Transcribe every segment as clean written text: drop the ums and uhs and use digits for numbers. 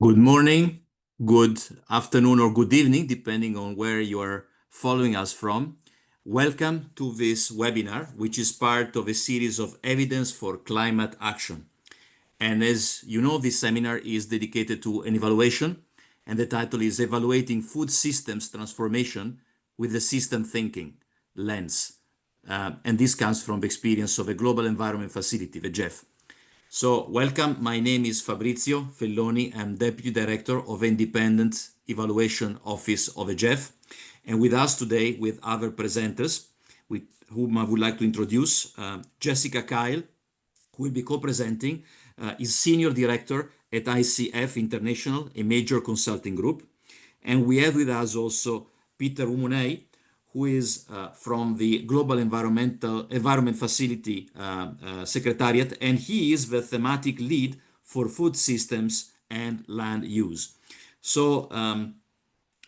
Good morning, good afternoon, or good evening, depending on where you are following us from. Welcome to this webinar, which is part of a series of evidence for climate action. And as you know, this seminar is dedicated to an evaluation, and the title is Evaluating Food Systems Transformation with the System Thinking Lens. And this comes from the experience of a global environment facility, the GEF. So welcome, my name is Fabrizio Felloni. I'm Deputy Director of Independent Evaluation Office of the GEF. And with us today, with other presenters, with whom I would like to introduce, Jessica Kyle, who will be co-presenting, is Senior Director at ICF International, a major consulting group. And we have with us also Peter Umunei, who is from the Global Environment Facility Secretariat, and he is the thematic lead for food systems and land use. So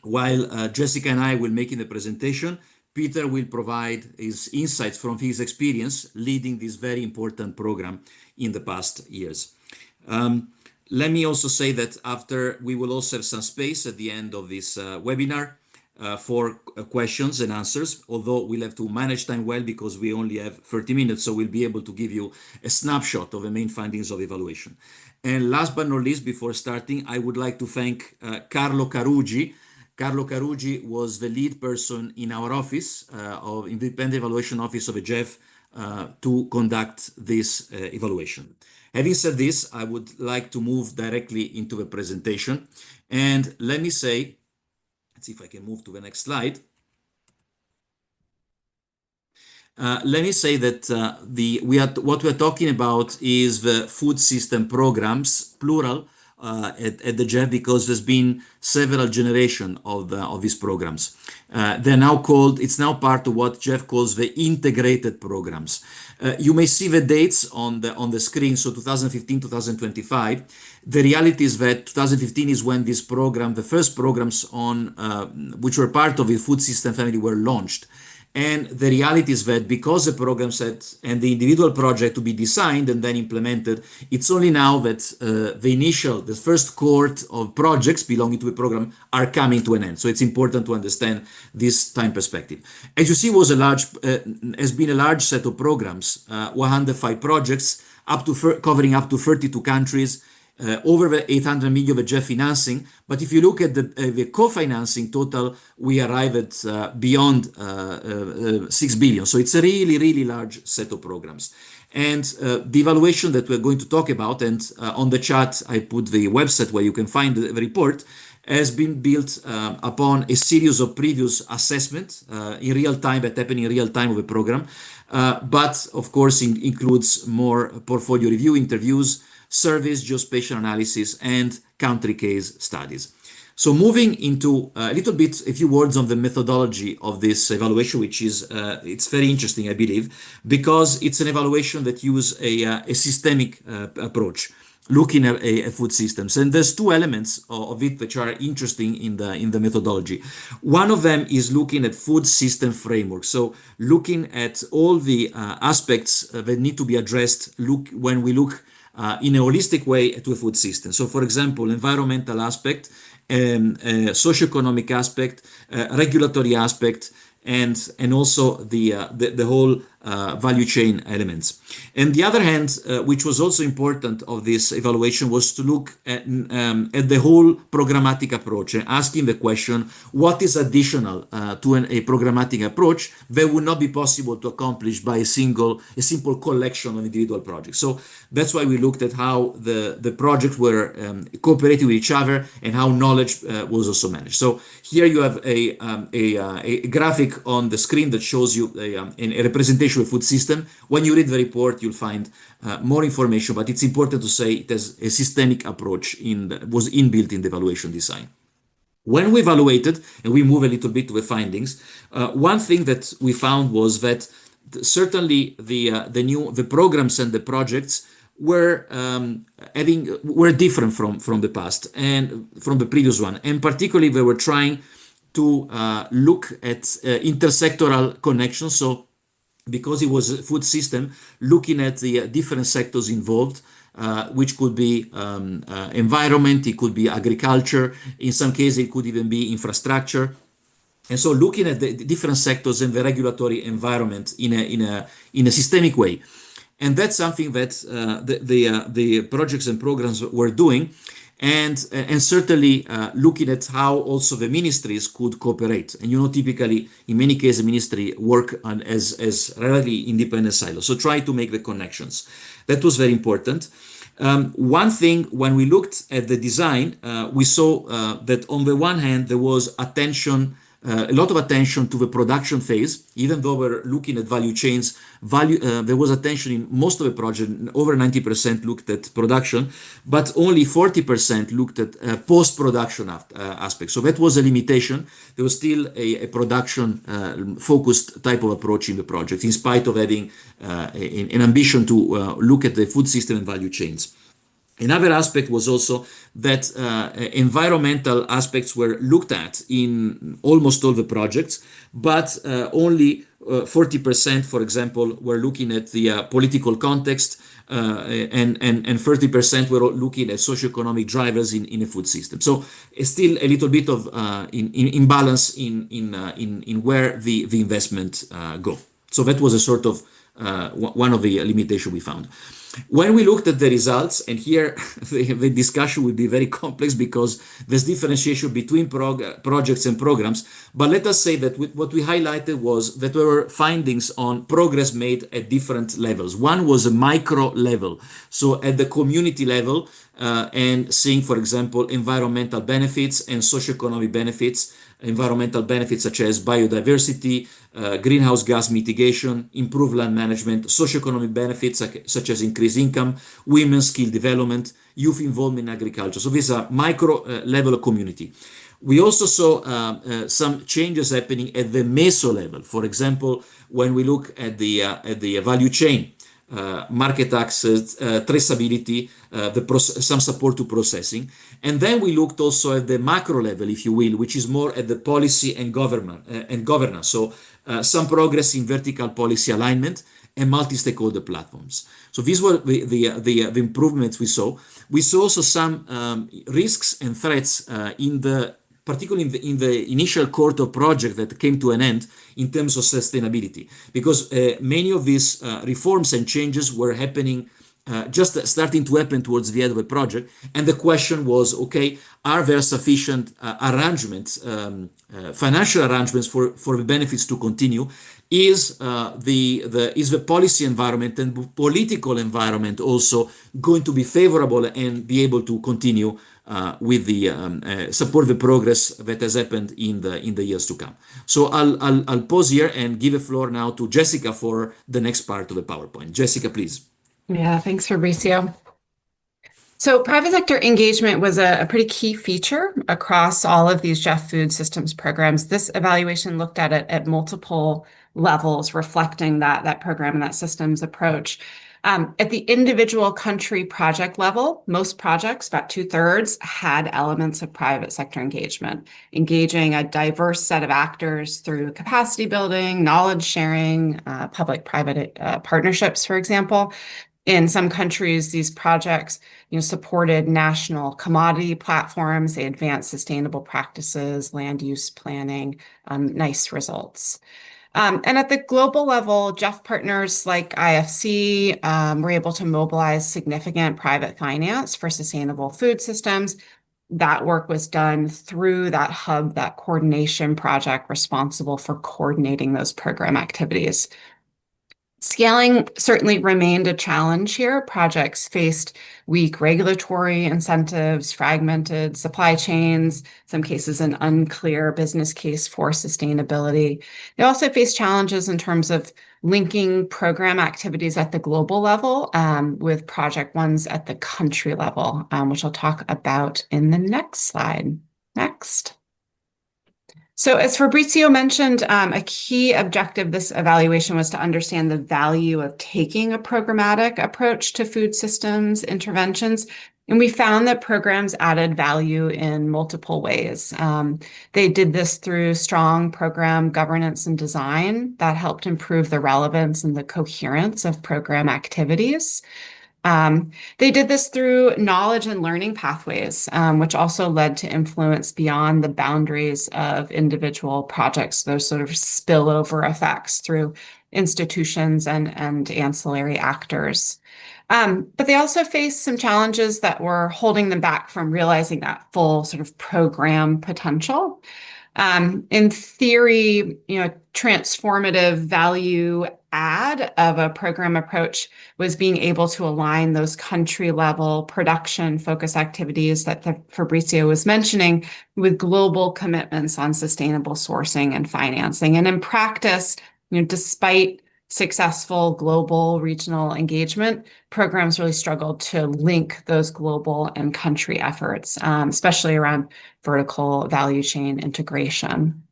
while Jessica and I will make the presentation, Peter will provide his insights from his experience leading this very important program in the past years. Let me also say that after we will also have some space at the end of this webinar for questions and answers, although we'll have to manage time well because we only have 30 minutes, so we'll be able to give you a snapshot of the main findings of evaluation. And last but not least, before starting, I would like to thank Carlo Carugi. Carlo Carugi was the lead person in our office of Independent Evaluation Office of a GEF to conduct this evaluation. Having said this, I would like to move directly into the presentation. And let me say, let's see if I can move to the next slide. Let me say that what we are talking about is the food system programs, plural, at the GEF, because there's been several generations of these programs. They're now called, it's now part of what GEF calls the integrated programs. You may see the dates on the screen, so 2015, 2025. The reality is that 2015 is when this program, the first programs on which were part of the food system family, were launched. And the reality is that because the program set and the individual project to be designed and then implemented, it's only now that the first cohort of projects belonging to the program are coming to an end. So it's important to understand this time perspective. As you see, has been a large set of programs, 105 projects, covering up to 32 countries. Over the 800 million of GEF financing, but if you look at the co-financing total, we arrive at beyond 6 billion. So it's a really, really large set of programs. And the evaluation that we're going to talk about, and on the chat I put the website where you can find the report, has been built upon a series of previous assessments in real time, that happen in real time of the program, but of course includes more portfolio review, interviews, surveys, geospatial analysis, and country case studies. So moving into a few words on the methodology of this evaluation, which is, it's very interesting, I believe, because it's an evaluation that uses a systemic approach, looking at food systems. And there's two elements of it which are interesting in the methodology. One of them is looking at food system framework. So looking at all the aspects that need to be addressed when we look in a holistic way to a food system. So for example, environmental aspect, socioeconomic aspect, regulatory aspect, and also the whole value chain elements. And the other hand, which was also important of this evaluation, was to look at the whole programmatic approach and asking the question, what is additional to a programmatic approach that would not be possible to accomplish by a simple collection of individual projects. So that's why we looked at how the projects were cooperating with each other and how knowledge was also managed. So here you have a graphic on the screen that shows you a representation of food system. When you read the report, you'll find more information, but it's important to say it has a systemic approach was inbuilt in the evaluation design. When we evaluated, and we move a little bit to the findings, one thing that we found was that certainly the programs and the projects were different from the past and from the previous one, and particularly they were trying to look at intersectoral connections. So because it was a food system, looking at the different sectors involved, which could be environment, it could be agriculture, in some cases it could even be infrastructure. And so looking at the different sectors and the regulatory environment in a systemic way. And that's something that the projects and programs were doing, and certainly looking at how also the ministries could cooperate. And typically in many cases, ministry work on as relatively independent silos. So try to make the connections. That was very important. One thing, when we looked at the design, we saw that on the one hand, there was a lot of attention to the production phase. Even though we're looking at value chains, there was attention in most of the project. Over 90% looked at production, but only 40% looked at post-production aspects. So that was a limitation. There was still a production focused type of approach in the project, in spite of having an ambition to look at the food system and value chains. Another aspect was also that environmental aspects were looked at in almost all the projects, but only 40%, for example, were looking at the political context, and 30% were looking at socioeconomic drivers in a food system. So it's still a little bit of imbalance in where the investment go. So that was a sort of one of the limitations we found. When we looked at the results, and here the discussion will be very complex because there's differentiation between projects and programs, but let us say that what we highlighted was that there were findings on progress made at different levels. One was a micro level, so at the community level, and seeing, for example, environmental benefits and socioeconomic benefits. Environmental benefits such as biodiversity, greenhouse gas mitigation, improved land management, socioeconomic benefits such as increased income, women's skill development, youth involvement in agriculture. So these are micro level of community. We also saw some changes happening at the meso level. For example, when we look at the value chain, market access, traceability, some support to processing. And then we looked also at the macro level, if you will, which is more at the policy and governance. So some progress in vertical policy alignment and multi-stakeholder platforms. So these were the improvements we saw. We saw also some risks and threats particularly in the initial cohort of project that came to an end in terms of sustainability, because many of these reforms and changes were happening, just starting to happen towards the end of the project. And the question was, okay, are there sufficient arrangements, financial arrangements for the benefits to continue? Is the policy environment and political environment also going to be favorable and be able to continue with the support the progress that has happened in the years to come? So I'll pause here and give the floor now to Jessica for the next part of the PowerPoint. Jessica, please. Yeah, thanks, Fabrizio. So private sector engagement was a pretty key feature across all of these GEF food systems programs. This evaluation looked at it at multiple levels, reflecting that program and that systems approach. At the individual country project level, most projects, about 2/3, had elements of private sector engagement, engaging a diverse set of actors through capacity building, knowledge sharing, public-private partnerships, for example. In some countries, these projects supported national commodity platforms. They advanced sustainable practices, land use planning, nice results. And at the global level, GEF partners like IFC were able to mobilize significant private finance for sustainable food systems. That work was done through that hub, that coordination project responsible for coordinating those program activities. Scaling certainly remained a challenge here. Projects faced weak regulatory incentives, fragmented supply chains, some cases an unclear business case for sustainability. They also faced challenges in terms of linking program activities at the global level with project ones at the country level, which I'll talk about in the next slide. Next. So as Fabrizio mentioned, a key objective of this evaluation was to understand the value of taking a programmatic approach to food systems interventions. And we found that programs added value in multiple ways. They did this through strong program governance and design that helped improve the relevance and the coherence of program activities. They did this through knowledge and learning pathways, which also led to influence beyond the boundaries of individual projects, those sort of spillover effects through institutions and ancillary actors. But they also faced some challenges that were holding them back from realizing that full sort of program potential. In theory, transformative value add of a program approach was being able to align those country level production focus activities that Fabrizio was mentioning with global commitments on sustainable sourcing and financing. And in practice, despite successful global regional engagement, programs really struggled to link those global and country efforts, especially around vertical value chain integration.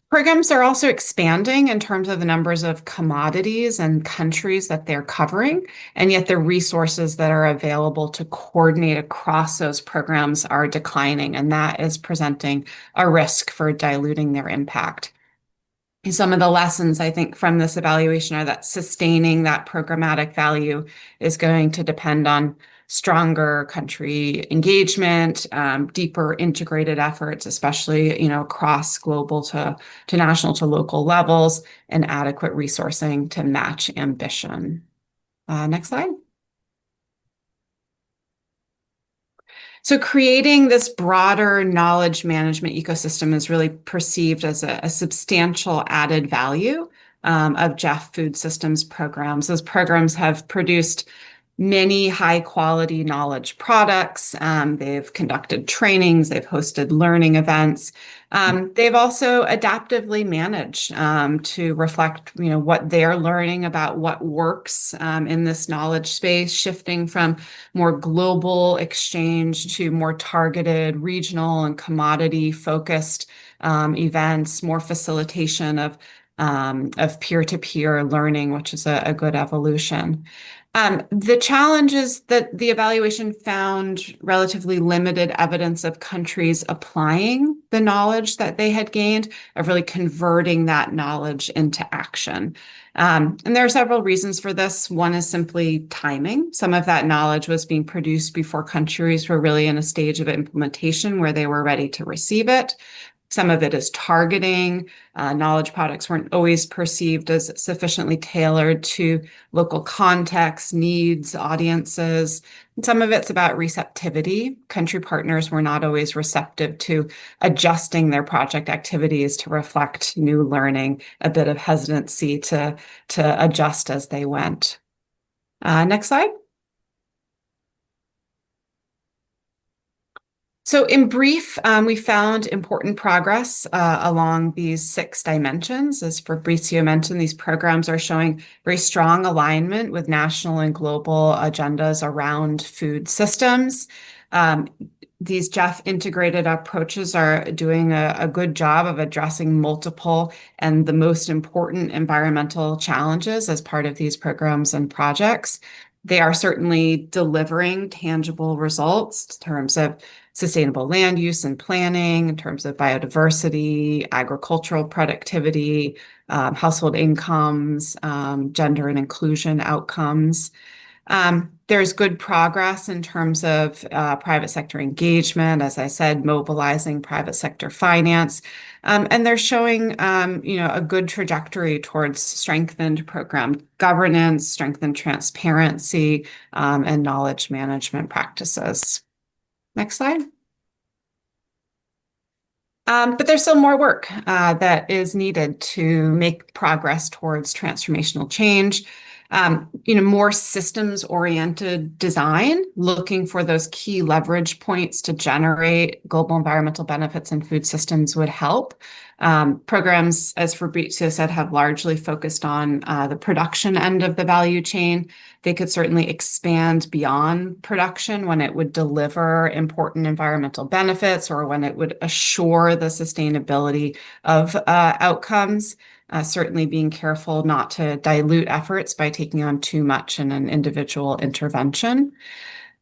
Programs are also expanding in terms of the numbers of commodities and countries that they're covering, and yet the resources that are available to coordinate across those programs are declining, and that is presenting a risk for diluting their impact. Some of the lessons I think from this evaluation are that sustaining that programmatic value is going to depend on stronger country engagement, deeper integrated efforts, especially across global to national to local levels, and adequate resourcing to match ambition. Next slide. So creating this broader knowledge management ecosystem is really perceived as a substantial added value of GEF food systems programs. Those programs have produced many high quality knowledge products. They've conducted trainings, they've hosted learning events. They've also adaptively managed to reflect, what they're learning about what works in this knowledge space, shifting from more global exchange to more targeted regional and commodity focused events, more facilitation of peer-to-peer learning, which is a good evolution. The challenge is that the evaluation found relatively limited evidence of countries applying the knowledge that they had gained, of really converting that knowledge into action. And there are several reasons for this. One is simply timing. Some of that knowledge was being produced before countries were really in a stage of implementation where they were ready to receive it. Some of it is targeting. Knowledge products weren't always perceived as sufficiently tailored to local contexts, needs, audiences. And some of it's about receptivity. Country partners were not always receptive to adjusting their project activities to reflect new learning, a bit of hesitancy to adjust as they went. Next slide. So in brief, we found important progress along these 6 dimensions. As Fabrizio mentioned, these programs are showing very strong alignment with national and global agendas around food systems. These GEF integrated approaches are doing a good job of addressing multiple and the most important environmental challenges as part of these programs and projects. They are certainly delivering tangible results in terms of sustainable land use and planning, in terms of biodiversity, agricultural productivity, household incomes, gender and inclusion outcomes. There's good progress in terms of private sector engagement, as I said, mobilizing private sector finance. And they're showing, a good trajectory towards strengthened program governance, strengthened transparency, and knowledge management practices. Next slide. But there's still more work that is needed to make progress towards transformational change. More systems-oriented design, looking for those key leverage points to generate global environmental benefits in food systems would help. Programs, as Fabrizio said, have largely focused on the production end of the value chain. They could certainly expand beyond production when it would deliver important environmental benefits or when it would assure the sustainability of outcomes. Certainly being careful not to dilute efforts by taking on too much in an individual intervention.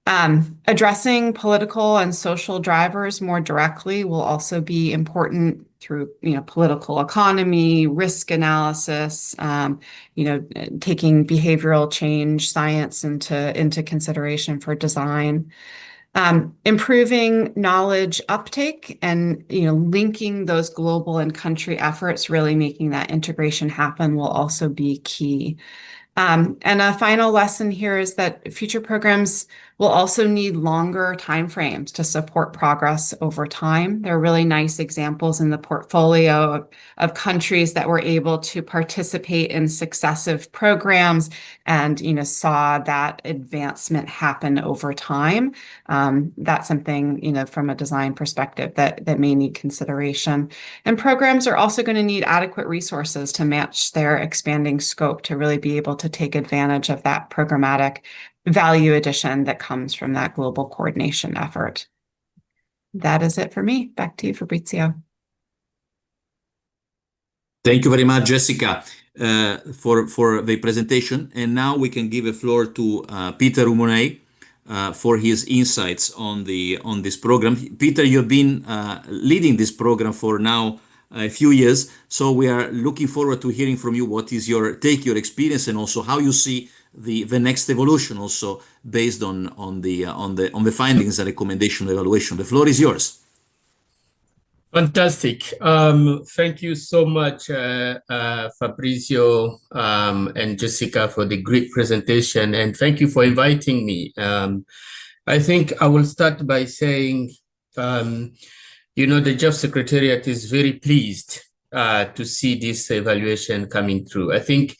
Addressing political and social drivers more directly will also be important through political economy, risk analysis, taking behavioral change science into consideration for design. Improving knowledge uptake and linking those global and country efforts, really making that integration happen, will also be key. And a final lesson here is that future programs will also need longer timeframes to support progress over time. There are really nice examples in the portfolio of countries that were able to participate in successive programs and saw that advancement happen over time. That's something from a design perspective that may need consideration. And programs are also going to need adequate resources to match their expanding scope to really be able to take advantage of that programmatic value addition that comes from that global coordination effort. That is it for me. Back to you, Fabrizio. Thank you very much, Jessica, for the presentation. And now we can give the floor to Peter Umonei for his insights on this program. Peter, you've been leading this program for now a few years, so we are looking forward to hearing from you what is your experience, and also how you see the next evolution, also based on the findings and recommendation evaluation. The floor is yours. Fantastic. Thank you so much, Fabrizio and Jessica, for the great presentation, and thank you for inviting me. I think I will start by saying, the GEF Secretariat is very pleased to see this evaluation coming through. I think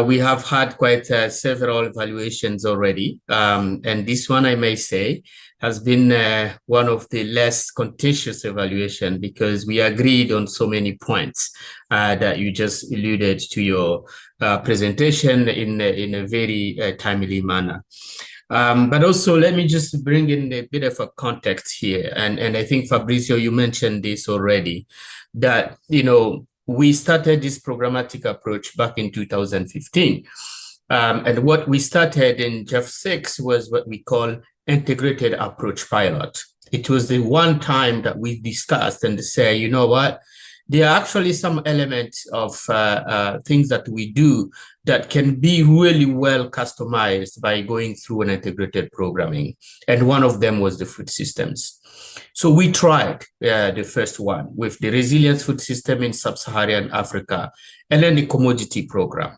we have had quite several evaluations already, and this one, I may say, has been one of the less contentious evaluation, because we agreed on so many points that you just alluded to your presentation in a very timely manner. But also, let me just bring in a bit of a context here. And I think, Fabrizio, you mentioned this already, that, we started this programmatic approach back in 2015. And what we started in GEF 6 was what we call integrated approach pilot. It was the one time that we discussed and say, you know what, there are actually some elements of things that we do that can be really well customized by going through an integrated programming. And one of them was the food systems. So we tried the first one with the resilience food system in sub-Saharan Africa, and then the commodity program.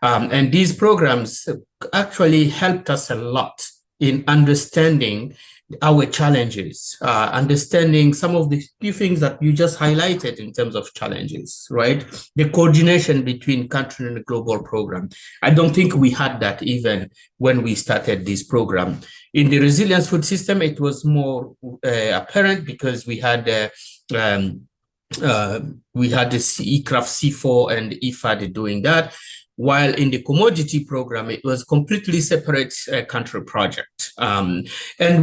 And these programs actually helped us a lot in understanding our challenges, understanding some of the few things that you just highlighted in terms of challenges, right? The coordination between country and the global program. I don't think we had that even when we started this program. In the resilience food system, it was more apparent, because we had the ECRAF C4 and IFAD doing that. While in the commodity program, it was completely separate country project. And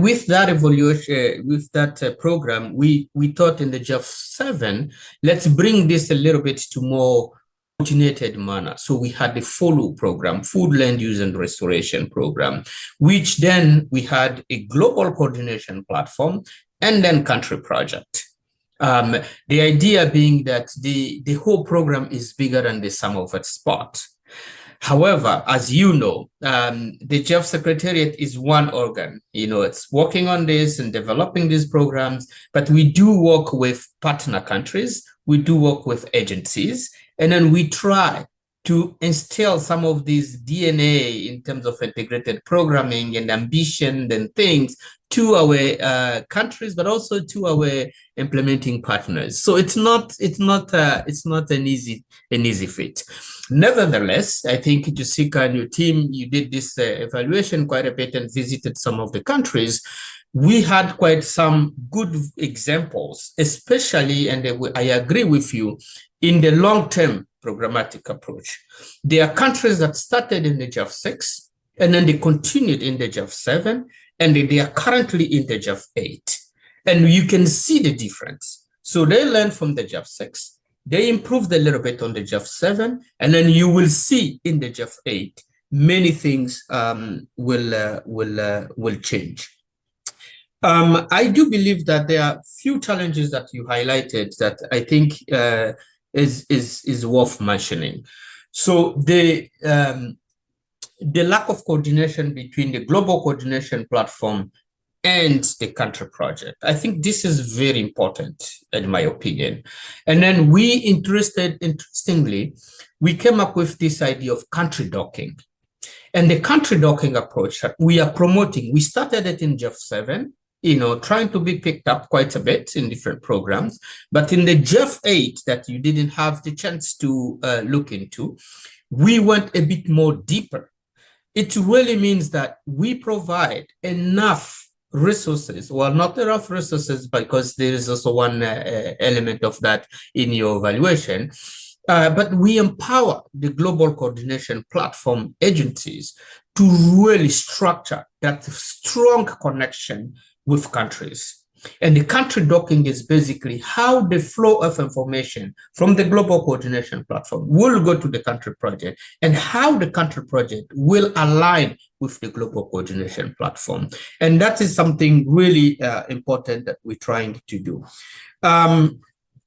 with that evaluation, with that program, we thought in the GEF 7, let's bring this a little bit to more coordinated manner. So we had the follow program, food land use and restoration program, which then we had a global coordination platform, and then country project. The idea being that the whole program is bigger than the sum of its parts. However, as you know, the GEF Secretariat is one organ. It's working on this and developing these programs, but we do work with partner countries, we do work with agencies, and then we try to instill some of these DNA in terms of integrated programming and ambition and things to our countries, but also to our implementing partners. So it's not an easy fit. Nevertheless, I think Jessica and your team, you did this evaluation quite a bit and visited some of the countries. We had quite some good examples, especially, and I agree with you, in the long-term programmatic approach. There are countries that started in the GEF 6, and then they continued in the GEF 7, and they are currently in the GEF 8. And you can see the difference. So they learned from the GEF 6, they improved a little bit on the GEF 7, and then you will see in the GEF 8, many things will change. I do believe that there are few challenges that you highlighted that I think is worth mentioning. So the lack of coordination between the global coordination platform and the country project. I think this is very important, in my opinion. And then interestingly, we came up with this idea of country docking. And the country docking approach that we are promoting, we started it in GEF 7, trying to be picked up quite a bit in different programs. But in the GEF 8 that you didn't have the chance to look into, we went a bit more deeper. It really means that we provide enough resources, well, not enough resources, because there is also one element of that in your evaluation, but we empower the global coordination platform agencies to really structure that strong connection with countries. And the country docking is basically how the flow of information from the global coordination platform will go to the country project and how the country project will align with the global coordination platform. And that is something really important that we're trying to do.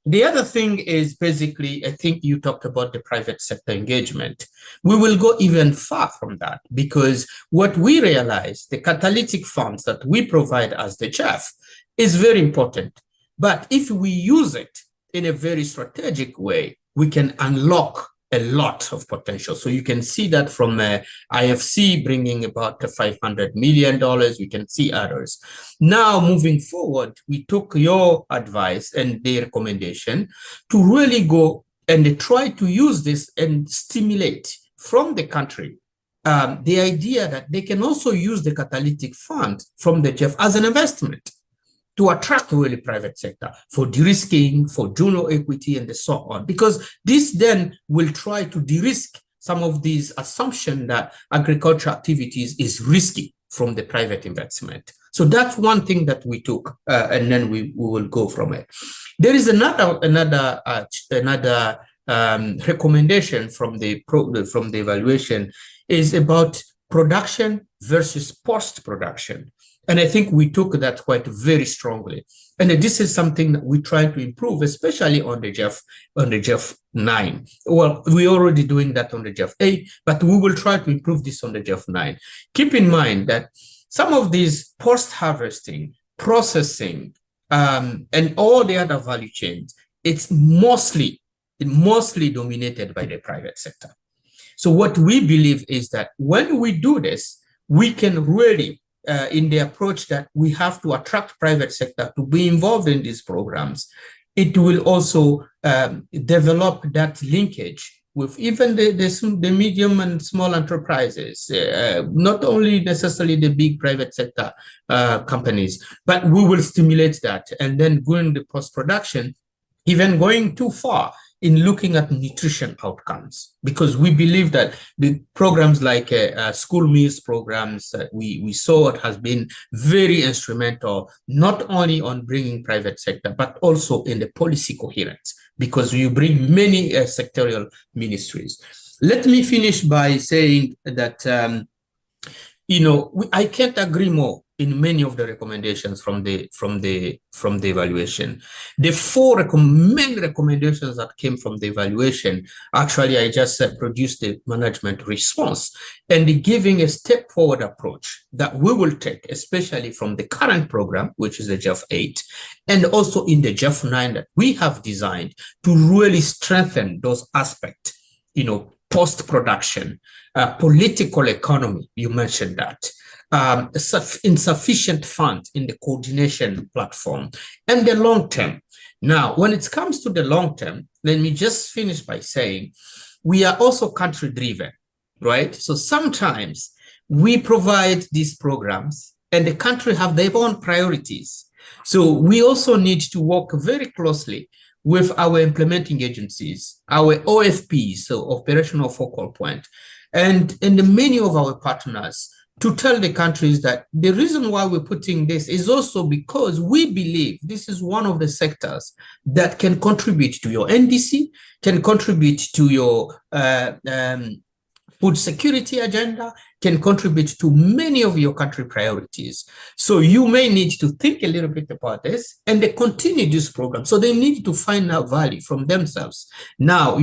The other thing is basically, I think you talked about the private sector engagement. We will go even far from that, because what we realize, the catalytic funds that we provide as the GEF is very important. But if we use it in a very strategic way, we can unlock a lot of potential. So you can see that from IFC bringing about $500 million, we can see others. Now, moving forward, we took your advice and the recommendation to really go and try to use this and stimulate from the country the idea that they can also use the catalytic fund from the GEF as an investment to attract really private sector for de-risking, for junior equity, and so on. Because this then will try to de-risk some of these assumptions that agriculture activities is risky from the private investment. So that's one thing that we took, and then we will go from it. There is another recommendation from the evaluation is about production versus post-production. And I think we took that quite very strongly. And this is something that we try to improve, especially on the GEF 9. Well, we're already doing that on the GEF 8, but we will try to improve this on the GEF 9. Keep in mind that some of these post-harvesting, processing, and all the other value chains, it's mostly dominated by the private sector. So what we believe is that when we do this, we can really in the approach that we have to attract private sector to be involved in these programs, it will also develop that linkage with even the medium and small enterprises, not only necessarily the big private sector companies, but we will stimulate that. And then going the post-production, even going too far in looking at nutrition outcomes, because we believe that the programs like school meals programs that we saw it has been very instrumental, not only on bringing private sector, but also in the policy coherence, because you bring many sectorial ministries. Let me finish by saying that, I can't agree more in many of the recommendations from the evaluation. The four main recommendations that came from the evaluation, actually, I just produced the management response and giving a step forward approach that we will take, especially from the current program, which is the GEF 8, and also in the GEF 9 that we have designed to really strengthen those aspects, post-production, political economy, you mentioned that, insufficient funds in the coordination platform, and the long term. Now, when it comes to the long term, let me just finish by saying we are also country driven, right? So sometimes we provide these programs and the country have their own priorities. So we also need to work very closely with our implementing agencies, our OFPs, so operational focal point, and many of our partners, to tell the countries that the reason why we're putting this is also because we believe this is one of the sectors that can contribute to your NDC, can contribute to your food security agenda, can contribute to many of your country priorities. So you may need to think a little bit about this, and they continue this program. So they need to find out value from themselves. Now,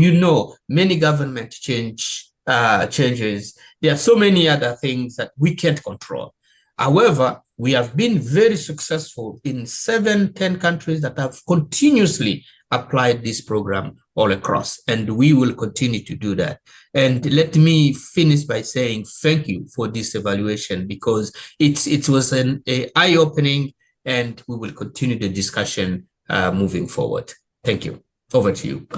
many government changes. There are so many other things that we can't control. However, we have been very successful in 7-10 countries that have continuously applied this program all across, and we will continue to do that. And let me finish by saying thank you for this evaluation, because it was an eye-opening, and we will continue the discussion moving forward. Thank you. Over to you.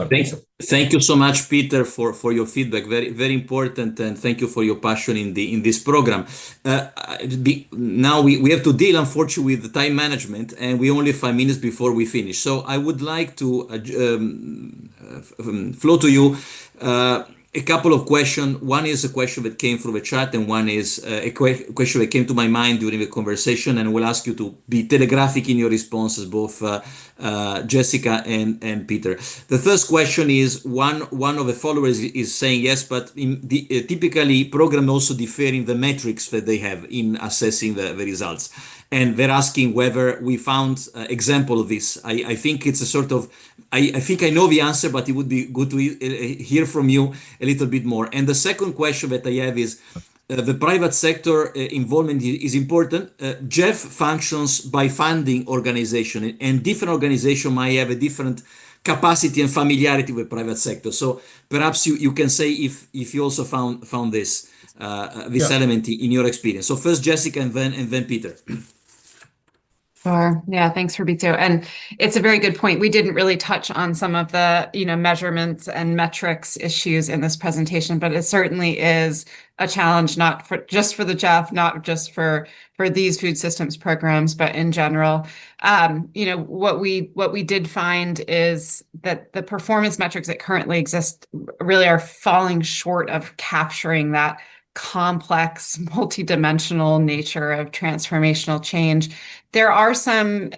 Thank you so much, Peter, for your feedback. Very, very important, and thank you for your passion in this program. Now we have to deal, unfortunately, with the time management, and we only have 5 minutes before we finish. So I would like to flow to you a couple of questions. One is a question that came from the chat, and one is a question that came to my mind during the conversation, and we'll ask you to be telegraphic in your responses, both Jessica and Peter. The first question is, one of the followers is saying, yes, but typically programs also differ in the metrics that they have in assessing the results. And they're asking whether we found example of this. I think it's a sort of, I think I know the answer, but it would be good to hear from you a little bit more. And the second question that I have is, the private sector involvement is important. GEF functions by funding organization, and different organization might have a different capacity and familiarity with private sector. So perhaps you can say if you also found this element in your experience. So first Jessica, and then Peter. Sure. Yeah, thanks, Fabrizio. And it's a very good point. We didn't really touch on some of the, measurements and metrics issues in this presentation, but it certainly is a challenge, not just for the GEF, not just for these food systems programs, but in general. What we did find is that the performance metrics that currently exist really are falling short of capturing that complex, multidimensional nature of transformational change. There are some,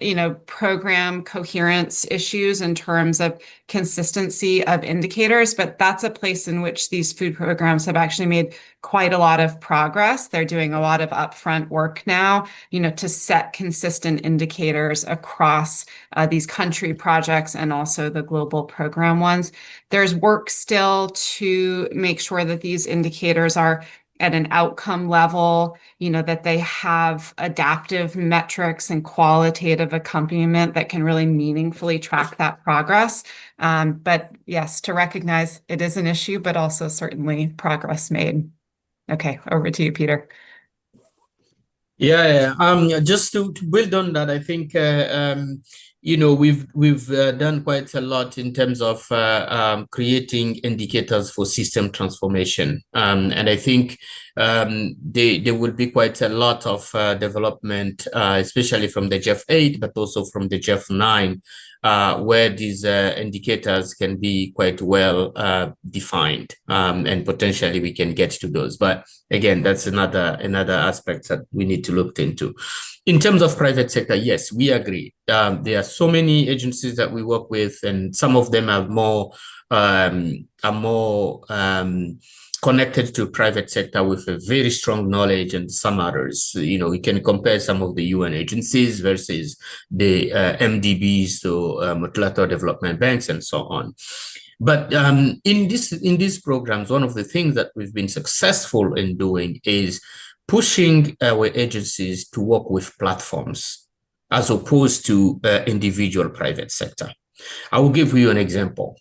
program coherence issues in terms of consistency of indicators, but that's a place in which these food programs have actually made quite a lot of progress. They're doing a lot of upfront work now, to set consistent indicators across these country projects and also the global program ones. There's work still to make sure that these indicators are at an outcome level, that they have adaptive metrics and qualitative accompaniment that can really meaningfully track that progress. But yes, to recognize it is an issue, but also certainly progress made. Okay, over to you, Peter. Yeah. Just to build on that, I think we've done quite a lot in terms of creating indicators for system transformation, and I think there will be quite a lot of development, especially from the GEF 8, but also from the GEF 9, where these indicators can be quite well defined, and potentially we can get to those. But again, that's another aspect that we need to look into. In terms of private sector, yes, we agree. There are so many agencies that we work with, and some of them are more connected to private sector with a very strong knowledge, and some others, we can compare some of the UN agencies versus the MDBs, so multilateral development banks, and so on. But in these programs, one of the things that we've been successful in doing is pushing our agencies to work with platforms as opposed to individual private sector. I will give you an example.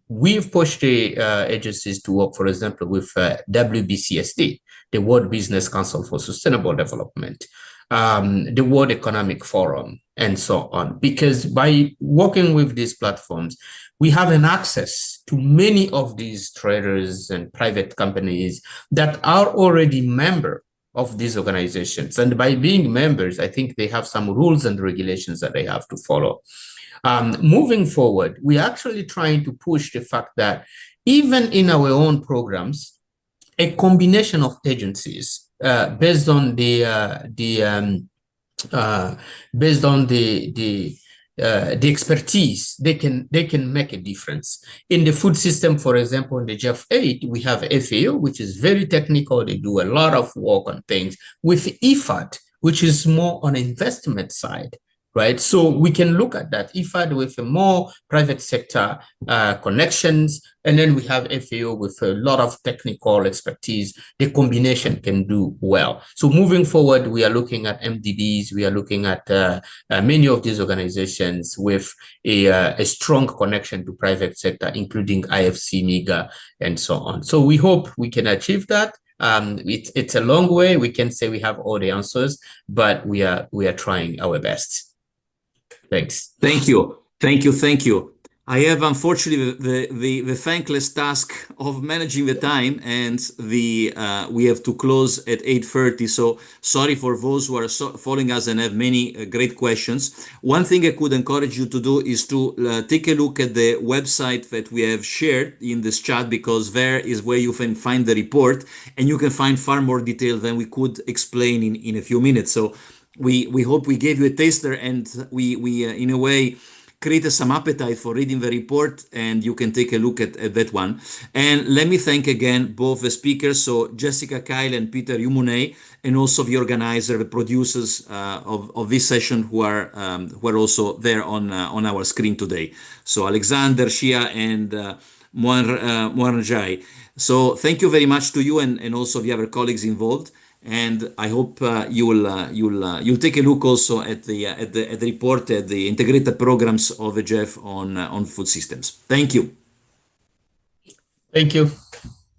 We've pushed the agencies to work, for example, with WBCSD, the World Business Council for Sustainable Development, the World Economic Forum, and so on. Because by working with these platforms, we have an access to many of these traders and private companies that are already members of these organizations. And by being members, I think they have some rules and regulations that they have to follow. Moving forward, we're actually trying to push the fact that even in our own programs, a combination of agencies based on the the expertise, they can make a difference. In the food system, for example, in the GEF 8, we have FAO, which is very technical. They do a lot of work on things. With IFAD, which is more on investment side, right? So we can look at that IFAD with a more private sector connections, and then we have FAO with a lot of technical expertise. The combination can do well. So moving forward, we are looking at MDBs. We are looking at many of these organizations with a strong connection to private sector, including IFC, MIGA, and so on. So we hope we can achieve that. It's a long way. We can say we have all the answers, but we are trying our best. Thanks. Thank you. Thank you. Thank you. I have unfortunately the thankless task of managing the time, and we have to close at 8:30. So sorry for those who are following us and have many great questions. One thing I could encourage you to do is to take a look at the website that we have shared in this chat, because there is where you can find the report, and you can find far more detail than we could explain in a few minutes. So we hope we gave you a taster, and we in a way created some appetite for reading the report, and you can take a look at that one. And let me thank again both the speakers, so Jessica Kyle and Peter Yumune, and also the organizer, the producers of this session, who are also there on our screen today. So Alexander, Shia, and Moanjai. So thank you very much to you, and also the other colleagues involved. And I hope you'll take a look also at the report, at the integrated programs of the GEF on food systems. Thank you. Thank you.